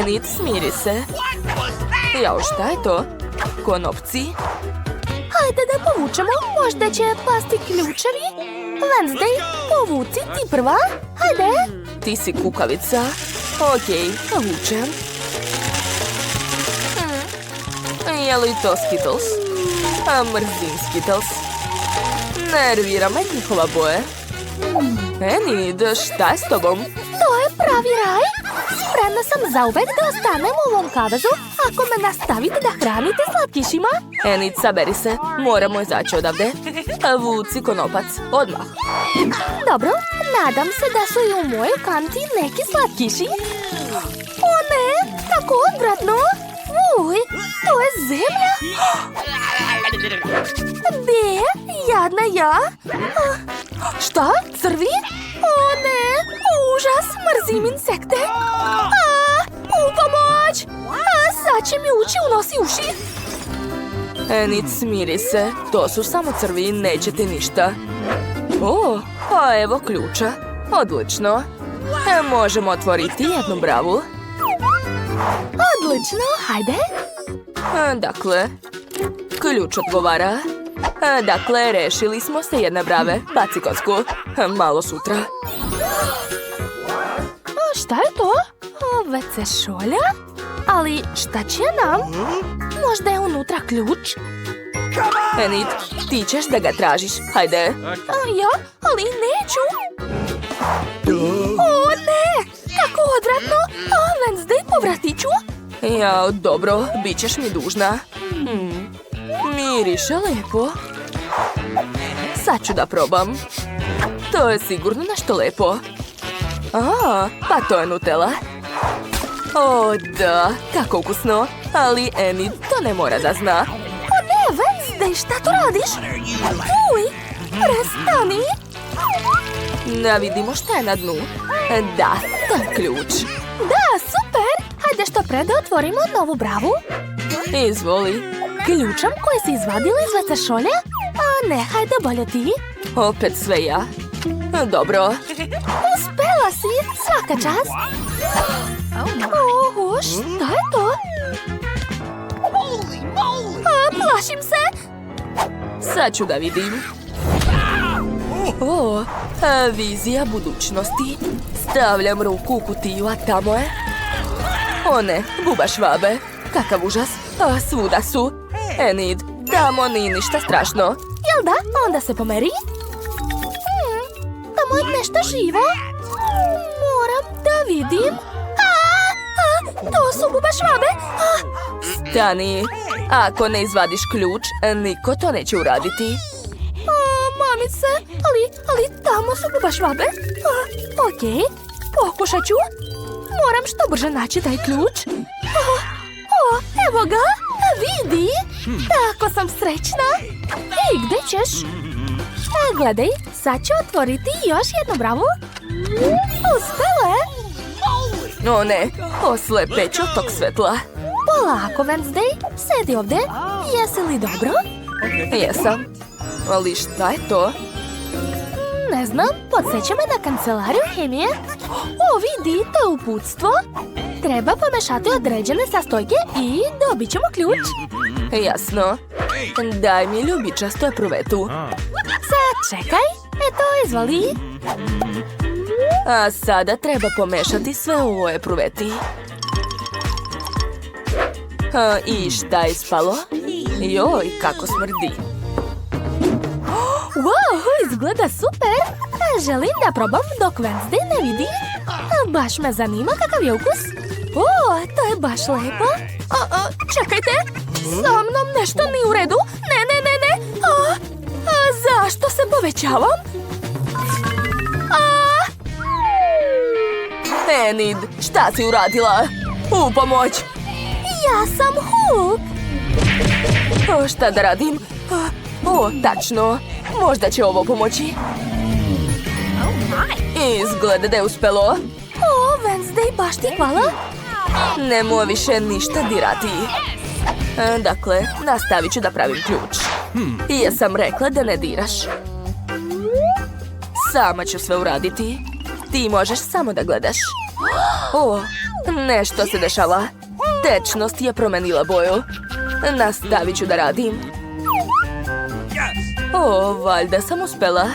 Enid, smiri se. Jao, šta je to? Konopci? Hajde da povučemo, možda će pasti ključevi. Wednesday, povuci ti prva. Hajde. Ti si kukavica. Okej, vučem. Je li to Skittles? Mrzim Skittles. Nervira me njihova boje. Enid, šta je s tobom? To je pravi raj. Spremna sam zauvek da ostanem u ovom kavezu ako me nastavite da hranite slatkišima. Enid, saberi se. Moramo izaći odavde. Vuci konopac, odmah. Dobro, nadam se da su i u mojoj kanti neki slatkiši. O ne, kako odvratno. Uj, to je zemlja. Be, jadna ja. Šta, crvi? O ne, užas, mrzim insekte. U pomoć. Sad će mi ući u nos i uši. Enid, smiri se. To su samo crvi, neće ti ništa. O, a evo ključa. Odlično. Možemo otvoriti jednu bravu. Odlično, hajde. Dakle, ključ odgovara. Dakle, rešili smo se jedne brave. Baci kocku. Malo sutra. Šta je to? WC šolja? Ali šta će nam? Možda je unutra ključ? Enid, ti ćeš da ga tražiš. Hajde. Ja, ali neću. O ne, kako odvratno. Wednesday, povratit ću. Ja, dobro, bit ćeš mi dužna. Miriše lepo. Sad ću da probam. To je sigurno nešto lepo. Pa to je Nutella. O, da, kako ukusno. Ali Enid to ne mora da zna. O ne, Wednesday, šta tu radiš? Uj, prestani. Da vidimo šta je na dnu. Da, to je ključ. Da, super. Hajde što pre da otvorimo novu bravu. Izvoli. Ključem koji si izvadila iz WC šolja? A ne, hajde bolje ti. Opet sve ja. Dobro. Uspela si, svaka čast. Oho, šta je to? Plašim se. Sad ću da vidim. O, vizija budućnosti. Stavljam ruku u kutiju, a tamo je... O ne, buba švabe. Kakav užas. Svuda su. Enid, tamo nije ništa strašno. Jel da? Onda se pomeri. Tamo je nešto živo. Moram da vidim. To su buba švabe. Stani. Ako ne izvadiš ključ, niko to neće uraditi. Mamice, ali tamo su buba švabe. Okej, pokušat ću. Moram što brže naći taj ključ. Evo ga, vidi. Tako sam srećna. Ej, gde ćeš? Gledaj, sad ću otvoriti još jednu bravu. Uspelo je. O ne, oslepeć od tog svetla. Polako, Wednesday, sedi ovdje. Jesi li dobro? Jesam. Ali šta je to? Ne znam, podsjeća me na kancelariju hemije. O, vidi, to je uputstvo. Treba pomešati određene sastojke i dobit ćemo ključ. Jasno. Daj mi ljubičastu epruvetu. Sad čekaj, eto, izvoli. A sada treba pomešati sve u ovoj epruveti. I šta je ispalo? Joj, kako smrdi. Wow, izgleda super. Želim da probam dok Wednesday ne vidi. Baš me zanima kakav je ukus. O, to je baš lepo. Čekajte, sa mnom nešto nije u redu. Ne. Zašto se povećavam? Enid, šta si uradila? U pomoć! Ja sam Hulk. Šta da radim? O, tačno. Možda će ovo pomoći. Izgleda da je uspelo. O, Wednesday, baš ti hvala. Nemoj više ništa dirati. Dakle, nastavit ću da pravim ključ. Jesam rekla da ne diraš. Sama ću sve uraditi. Ti možeš samo da gledaš. O, nešto se dešava. Tečnost je promenila boju. Nastavit ću da radim. O, valjda sam uspela.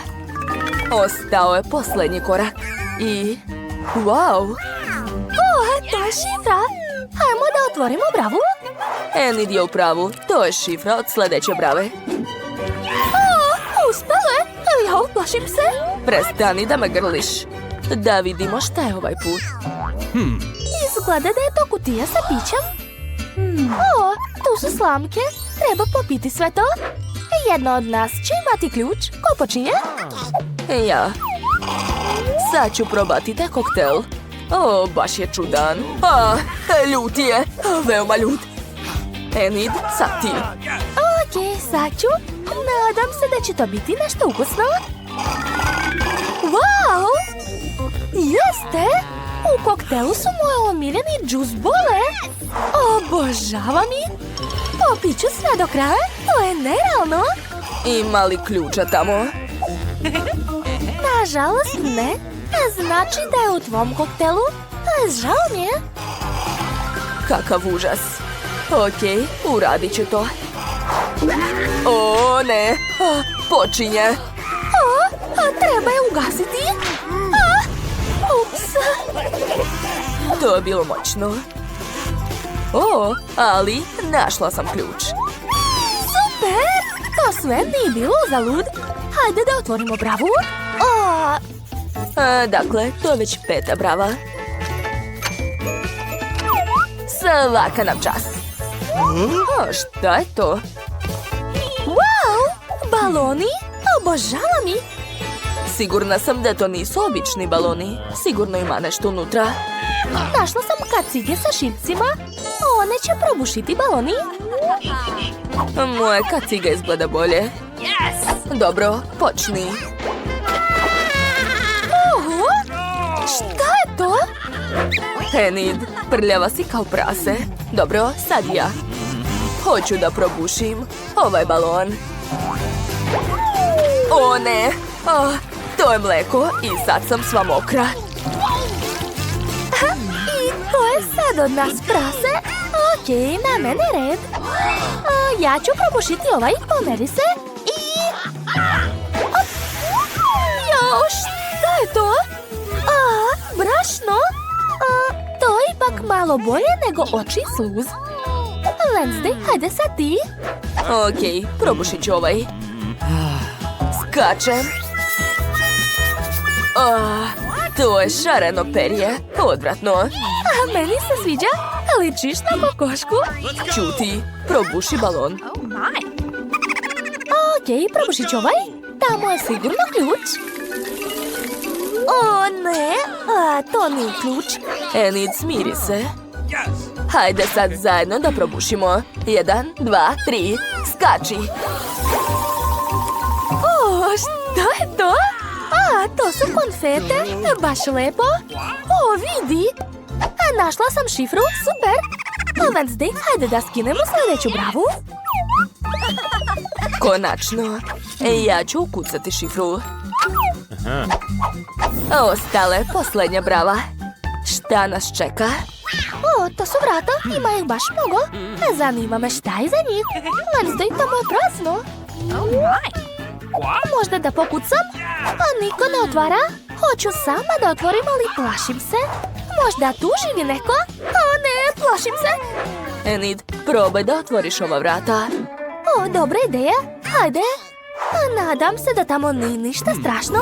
Ostao je posljednji korak. I... Wow! O, to je šifra. Hajmo da otvorimo bravu. Enid je u pravu. To je šifra od sljedeće brave. Uspelo je. Ja uplašim se. Prestani da me grliš. Da vidimo šta je ovaj put. Izgleda da je to kutija sa pićem. O, tu su slamke. Treba popiti sve to. Jedna od nas će imati ključ. Ko počinje? Ja. Sad ću probati taj koktel. O, baš je čudan. Ljut je. Veoma ljut. Enid, sad ti. Okej, sad ću. Nadam se da će to biti nešto ukusno. Wow! Jeste! U koktelu su moje omiljeni džus bole. Obožavam ih. Popit ću sve do kraja. To je nerealno. Ima li ključa tamo? Nažalost ne. Znači da je u tvom koktelu. Žao mi je. Kakav užas. Okej, uradit ću to. O, ne. Počinje. Treba je ugasiti. Ups. To je bilo moćno. O, ali našla sam ključ. Super! To sve nije bilo uzalud. Hajde da otvorimo bravu. Dakle, to je već 5. brava. Svaka nam čast. Šta je to? Wow! Baloni? Obožavam ih. Sigurna sam da to nisu obični baloni. Sigurno ima nešto unutra. Našla sam kacige sa šipcima. One će probušiti baloni. Moje kacige izgleda bolje. Dobro, počni. Šta je to? Enid, prljava si kao prase. Dobro, sad ja. Hoću da probušim ovaj balon. O ne, to je mleko i sad sam sva mokra. I to je sad od nas prase. Okej, na mene red. Ja ću probušiti ovaj, pomeri se. I... malo bolje nego oči sluz. Wednesday, hajde sad ti. Okej, probušit ću ovaj. Skačem. To je šareno perje. Odvratno. A meni se sviđa. Ličiš na kokošku. Ćuti, probuši balon. Okej, probušit ću ovaj. Tamo je sigurno ključ. O ne, to nije ključ. Enid, smiri se. Hajde sad zajedno da probušimo. 1, 2, 3, skači. O, što je to? To su konfete, baš lepo. O, vidi. Našla sam šifru, super. Wednesday, hajde da skinemo sljedeću bravu. Konačno. Ja ću ukucati šifru. Ostale, posljednja brava. Šta nas čeka? O, to su vrata, ima ih baš mnogo. Zanima me šta je za njih. Wednesday, tamo je prazno. Možda da pokucam? A niko ne otvara? Hoću sama da otvorim, ali plašim se. Možda tu živi neko? O ne, plašim se. Enid, probaj da otvoriš ova vrata. O, dobra ideja. Hajde. Nadam se da tamo nije ništa strašno.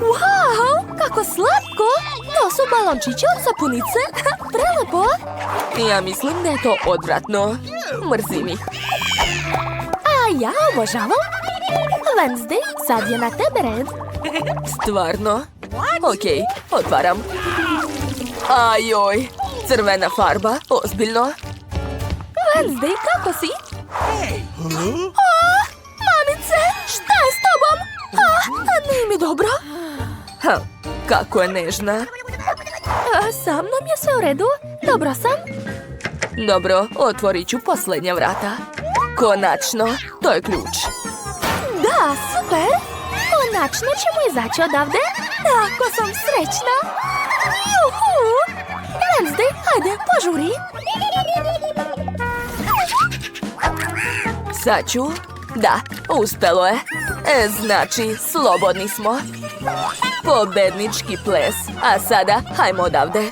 Wow, kako slatko. To su balončići od sapunice. Prelepo. Ja mislim da je to odvratno. Mrzim ih. A ja obožavam. Wednesday, sad je na tebe red. Stvarno? Okej, otvaram. Ajoj, crvena farba, ozbiljno. Wednesday, kako si? Mamice, šta je s tobom? Nije mi dobro. Kako je nežna. Sa mnom je sve u redu. Dobro sam. Dobro, otvorit ću posljednja vrata. Konačno, to je ključ. Da, super. Konačno ćemo izaći odavde. Tako sam srećna. Juhu! Wednesday, hajde, požuri. Sad ću. Da, uspelo je. Znači, slobodni smo. Pobednički ples. A sada, hajmo odavde.